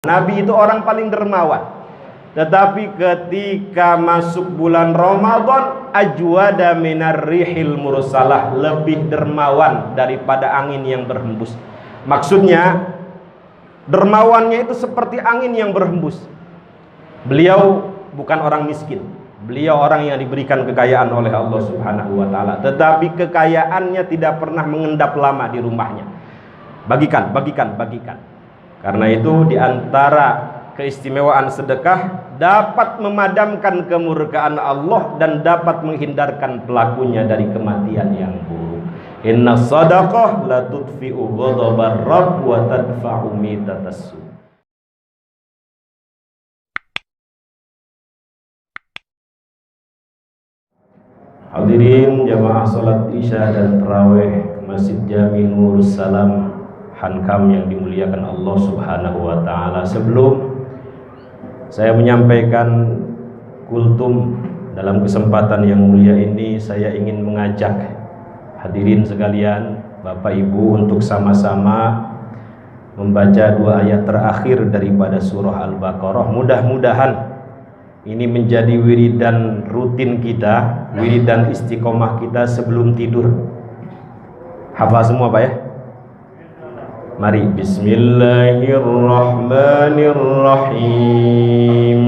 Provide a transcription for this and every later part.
Nabi itu orang paling dermawan. Tetapi ketika masuk bulan Ramadan, ajwada minar rihil mursalah, lebih dermawan daripada angin yang berhembus. Maksudnya dermawannya itu seperti angin yang berhembus. Beliau bukan orang miskin. Beliau orang yang diberikan kekayaan oleh Allah Subhanahu wa taala, tetapi kekayaannya tidak pernah mengendap lama di rumahnya. Bagikan. Karena itu di antara keistimewaan sedekah dapat memadamkan kemurkaan Allah dan dapat menghindarkan pelakunya dari kematian yang buruk. Inna sadaqah la tudfi'u ghadabar rabb wa tadfa'u mitatas su. Hadirin jamaah salat Isya dan tarawih Masjid Jami Nurus Salam Hankam yang dimuliakan Allah Subhanahu wa taala. Sebelum saya menyampaikan kultum dalam kesempatan yang mulia ini, saya ingin mengajak hadirin sekalian, Bapak Ibu, untuk sama-sama membaca 2 ayat terakhir daripada surah Al-Baqarah. Mudah-mudahan ini menjadi wiridan rutin kita, wiridan istiqomah kita sebelum tidur. Hafal semua Pak ya? Mari, bismillahirrahmanirrahim.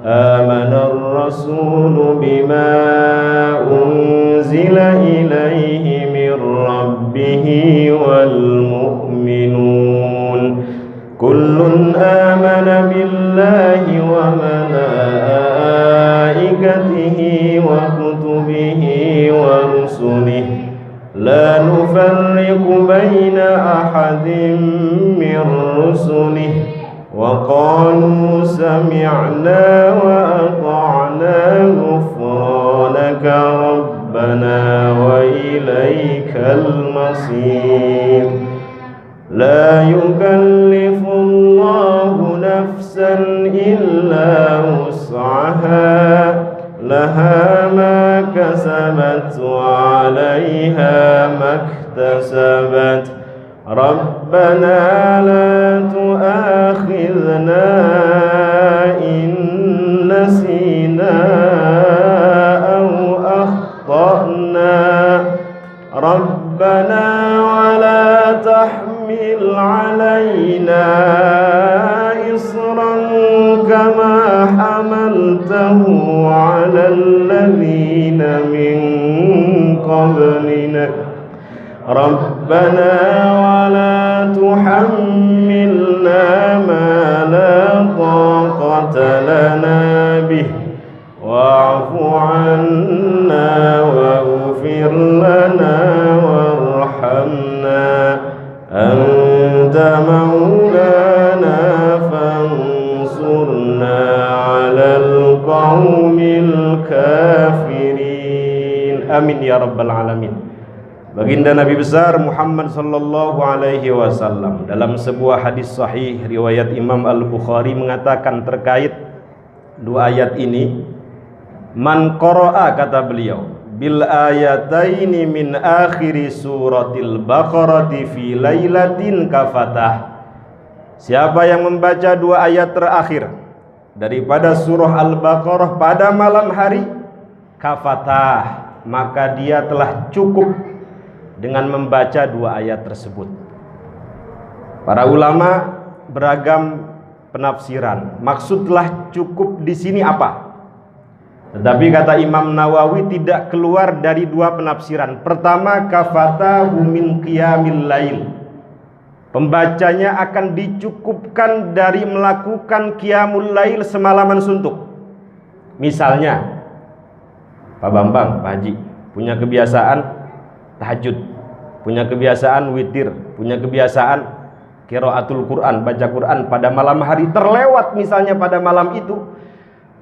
Amanar rasulu bima unzila ilaihi mir rabbihi wal mu'minun. Kullun amana billahi wa malaikatihi wa kutubihi wa rusulihi la nufarriqu baina ahadin min rusulihi wa qalu sami'na wa ata'na ghufranaka rabbana wa ilaikal masir. La yukallifu Allahu nafsan illa wus'aha, laha ma kasabat wa 'alaiha maktasabat. Rabbana la tu'akhidhna in nasina aw akhtana. Rabbana wa la tahmil 'alaina isran kama hamaltahu 'alal ladzina min qablina. Rabbana wa la tuhammilna ma la taqata lana bih wa'fu 'anna waghfir lana warhamna anta maulana fansurna 'alal qaumil kafirin. Amin ya rabbal alamin. Baginda Nabi besar Muhammad sallallahu alaihi wasallam dalam sebuah hadis sahih riwayat Imam Al-Bukhari mengatakan terkait 2 ayat ini, man qara'a, kata beliau, bil ayataini min akhiri suratil Baqarati fi lailatin kafatah. Siapa yang membaca 2 ayat terakhir daripada surah Al-Baqarah pada malam hari, kafatah, maka dia telah cukup dengan membaca 2 ayat tersebut. Para ulama beragam penafsiran. Maksudlah cukup di sini apa? Tetapi kata Imam Nawawi tidak keluar dari 2 penafsiran. Pertama, kafatahu min qiyamil lail. Pembacanya akan dicukupkan dari melakukan qiyamul lail semalaman suntuk. Misalnya, Pak Bambang, Pak Haji punya kebiasaan tahajud, punya kebiasaan witir, punya kebiasaan qiraatul Quran, baca Quran pada malam hari, terlewat misalnya pada malam itu,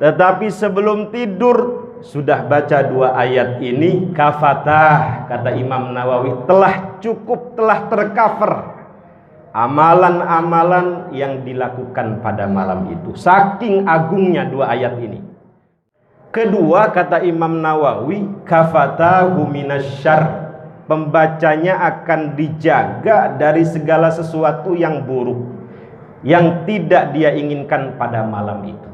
tetapi sebelum tidur sudah baca 2 ayat ini, kafatah, kata Imam Nawawi, telah cukup, telah tercover amalan-amalan yang dilakukan pada malam itu. Saking agungnya 2 ayat ini. Kedua, kata Imam Nawawi, kafatahu minasyarr. Pembacanya akan dijaga dari segala sesuatu yang buruk. yang tidak dia inginkan pada malam itu.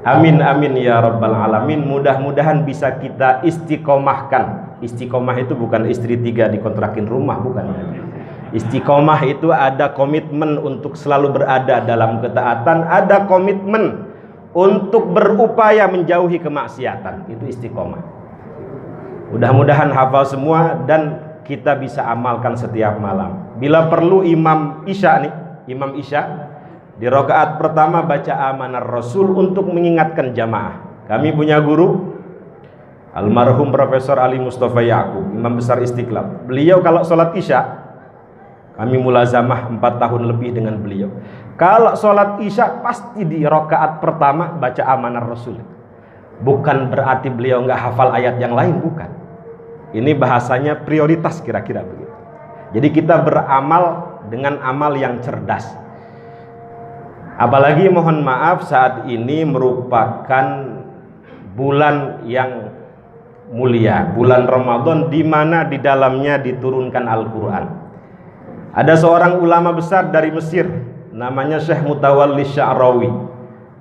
Amin amin ya rabbal alamin. Mudah-mudahan bisa kita istiqomahkan. Istiqomah itu bukan istri 3 dikontrakin rumah, bukan. Istiqomah itu ada komitmen untuk selalu berada dalam ketaatan, ada komitmen untuk berupaya menjauhi kemaksiatan. Itu istiqomah. Mudah-mudahan hafal semua dan kita bisa amalkan setiap malam. Bila perlu Imam Isya di rakaat pertama baca Amanar Rasul untuk mengingatkan jamaah. Kami punya guru almarhum Profesor Ali Mustafa Ya'qub, Imam Besar Istiqlal. Beliau kalau sholat Isya, kami mulazamah 4 tahun lebih dengan beliau. Kalau sholat Isya pasti di rakaat pertama baca Amanar Rasul. Bukan berarti beliau nggak hafal ayat yang lain, bukan. Ini bahasanya prioritas kira-kira begitu. Jadi kita beramal dengan amal yang cerdas. Apalagi mohon maaf saat ini merupakan bulan yang mulia, bulan Ramadan di mana di dalamnya diturunkan Al-Qur'an. Ada seorang ulama besar dari Mesir namanya Syekh Mutawalli Sya'rawi.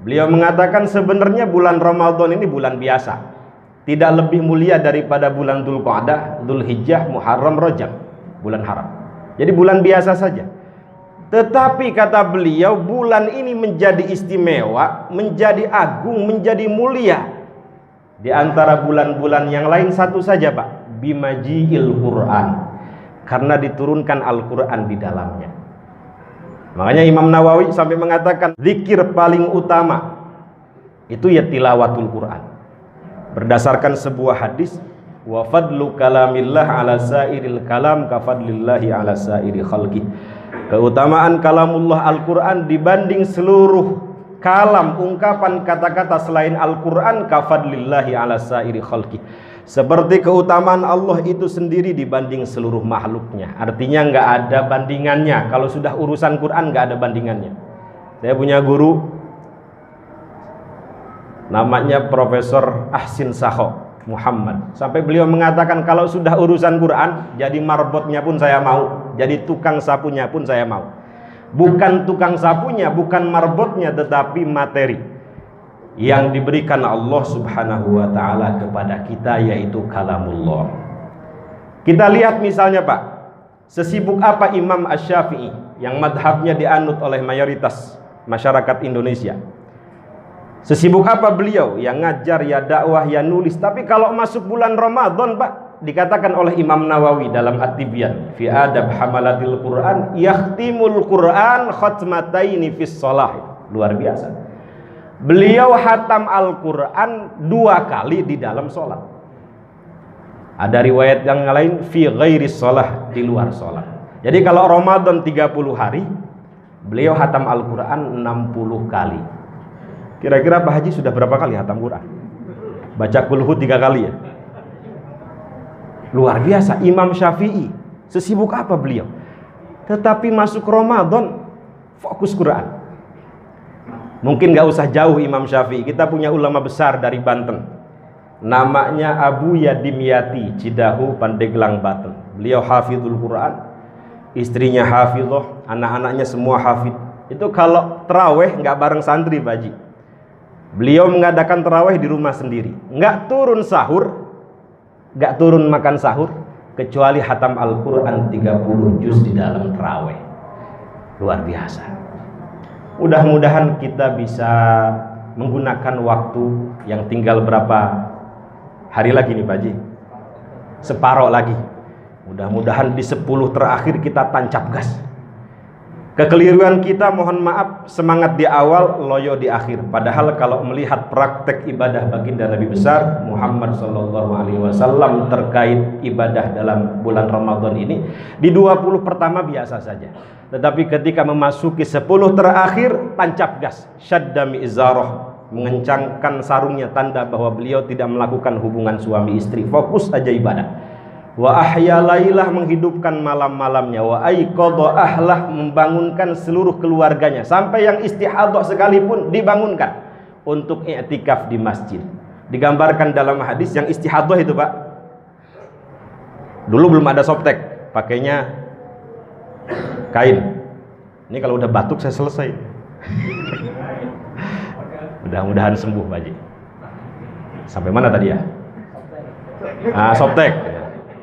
Beliau mengatakan sebenarnya bulan Ramadan ini bulan biasa, tidak lebih mulia daripada bulan Dzulqa'dah, Dzulhijjah, Muharram, Rajab, bulan haram. Jadi bulan biasa saja. Tetapi kata beliau bulan ini menjadi istimewa, menjadi agung, menjadi mulia di antara bulan-bulan yang lain satu saja Pak, bimaji'il Qur'an, karena diturunkan Al-Qur'an di dalamnya. Makanya Imam Nawawi sampai mengatakan zikir paling utama itu ya tilawatul Qur'an. Berdasarkan sebuah hadis, wa fadlu kalamillah ala sairil kalam ka fadlillahi ala sairi khalqi. Keutamaan kalamullah Al-Qur'an dibanding seluruh kalam, ungkapan kata-kata selain Al-Qur'an ka fadlillahi ala sairi khalqi. Seperti keutamaan Allah itu sendiri dibanding seluruh makhluknya. Artinya nggak ada bandingannya. Kalau sudah urusan Quran nggak ada bandingannya. Saya punya guru namanya Profesor Ahsin Sakho Muhammad. Sampai beliau mengatakan kalau sudah urusan Quran, jadi marbotnya pun saya mau, jadi tukang sapunya pun saya mau. Bukan tukang sapunya, bukan marbotnya, tetapi materi yang diberikan Allah Subhanahu wa ta'ala kepada kita, yaitu kalamullah. Kita lihat misalnya Pak, sesibuk apa Imam Asy-Syafi'i yang madhabnya dianut oleh mayoritas masyarakat Indonesia. Sesibuk apa beliau yang ngajar, ya dakwah, ya nulis. Tapi kalau masuk bulan Ramadan Pak, dikatakan oleh Imam Nawawi dalam At-Tibyan fi adab hamalatil Quran, yakhtimul Quran khatmataini fis shalah. Luar biasa. Beliau hatam Al-Quran 2 kali di dalam sholat. Ada riwayat yang lain fi ghairi sholah, di luar sholat. Jadi kalau Ramadan 30 hari, beliau hatam Al-Quran 60 kali. Kira-kira Pak Haji sudah berapa kali hatam Quran? Baca kulhu 3 kali ya? Luar biasa. Imam Syafi'i, sesibuk apa beliau? Tetapi masuk Ramadan fokus Quran. Mungkin gak usah jauh Imam Syafi'i, kita punya ulama besar dari Banten, namanya Abu Yadimyati Cidahu, Pandeglang, Banten. Beliau hafizul Quran, istrinya hafizah, anak-anaknya semua hafid. Itu kalau terawih gak bareng santri Pak Haji. Beliau mengadakan terawih di rumah sendiri, gak turun sahur, gak turun makan sahur, kecuali hatam Al-Quran 30 juz di dalam terawih. Luar biasa. Mudah-mudahan kita bisa menggunakan waktu yang tinggal berapa hari lagi nih Pak Haji? Separuh lagi. Mudah-mudahan di 10 terakhir kita tancap gas. Kekeliruan kita mohon maaf, semangat di awal, loyo di akhir. Padahal kalau melihat praktek ibadah baginda Nabi besar Muhammad SAW terkait ibadah dalam bulan Ramadan ini, di 20 pertama biasa saja. Tetapi ketika memasuki 10 terakhir, tancap gas, syaddami izarah, mengencangkan sarungnya, tanda bahwa beliau tidak melakukan hubungan suami istri, fokus aja ibadah. Wa ahya lailah, menghidupkan malam-malamnya, wa aiqadha ahlah, membangunkan seluruh keluarganya, sampai yang istihadhah sekalipun dibangunkan untuk i'tikaf di masjid. Digambarkan dalam hadis yang istihadhah itu Pak, dulu belum ada softtek, pakainya kain. Ini kalau udah batuk saya selesai. Mudah-mudahan sembuh Pak Haji. Sampai mana tadi ya? Softtek.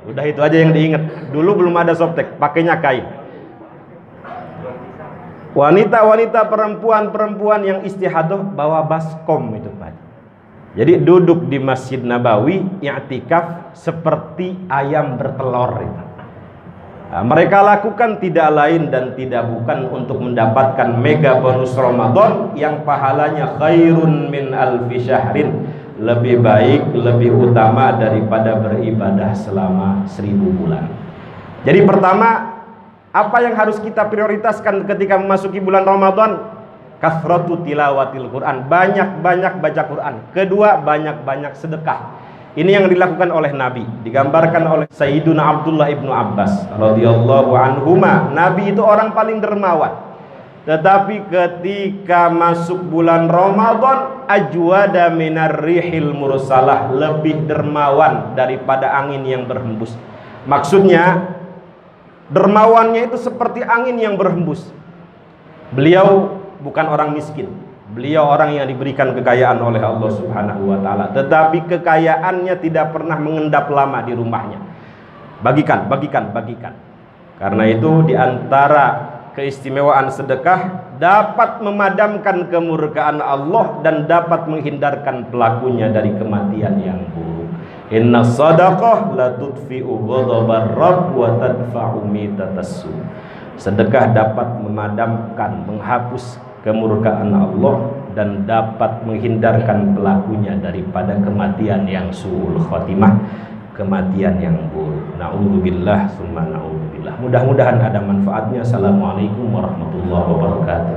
Udah itu aja yang diingat. Dulu belum ada softtek, pakainya kain. Wanita-wanita perempuan yang istihadah bawa baskom itu Pak Haji. Jadi duduk di Masjid Nabawi i'tikaf seperti ayam bertelur itu. Mereka lakukan tidak lain dan tidak bukan untuk mendapatkan mega bonus Ramadan yang pahalanya khairun min alfi syahrin, lebih baik, lebih utama daripada beribadah selama 1000 bulan. Jadi pertama, apa yang harus kita prioritaskan ketika memasuki bulan Ramadan? Kathratu tilawatil Quran, banyak-banyak baca Quran. Kedua, banyak-banyak sedekah. Ini yang dilakukan oleh Nabi, digambarkan oleh Sayyiduna Abdullah ibnu Abbas radhiyallahu anhuma. Nabi itu orang paling dermawan, tetapi ketika masuk bulan Ramadan, ajwada minar rihil mursalah, lebih dermawan daripada angin yang berhembus. Maksudnya dermawannya itu seperti angin yang berhembus. Beliau bukan orang miskin, beliau orang yang diberikan kekayaan oleh Allah Subhanahu wa taala, tetapi kekayaannya tidak pernah mengendap lama di rumahnya. Bagikan. Karena itu di antara keistimewaan sedekah dapat memadamkan kemurkaan Allah dan dapat menghindarkan pelakunya dari kematian yang buruk. Inna sadaqah la tudfi'u ghadabar rabb wa tadfa'u mitatassu. Sedekah dapat memadamkan, menghapus kemurkaan Allah dan dapat menghindarkan pelakunya daripada kematian yang su'ul khotimah, kematian yang buruk. Na'udzubillah summa na'udzubillah. Mudah-mudahan ada manfaatnya. Assalamualaikum warahmatullahi wabarakatuh.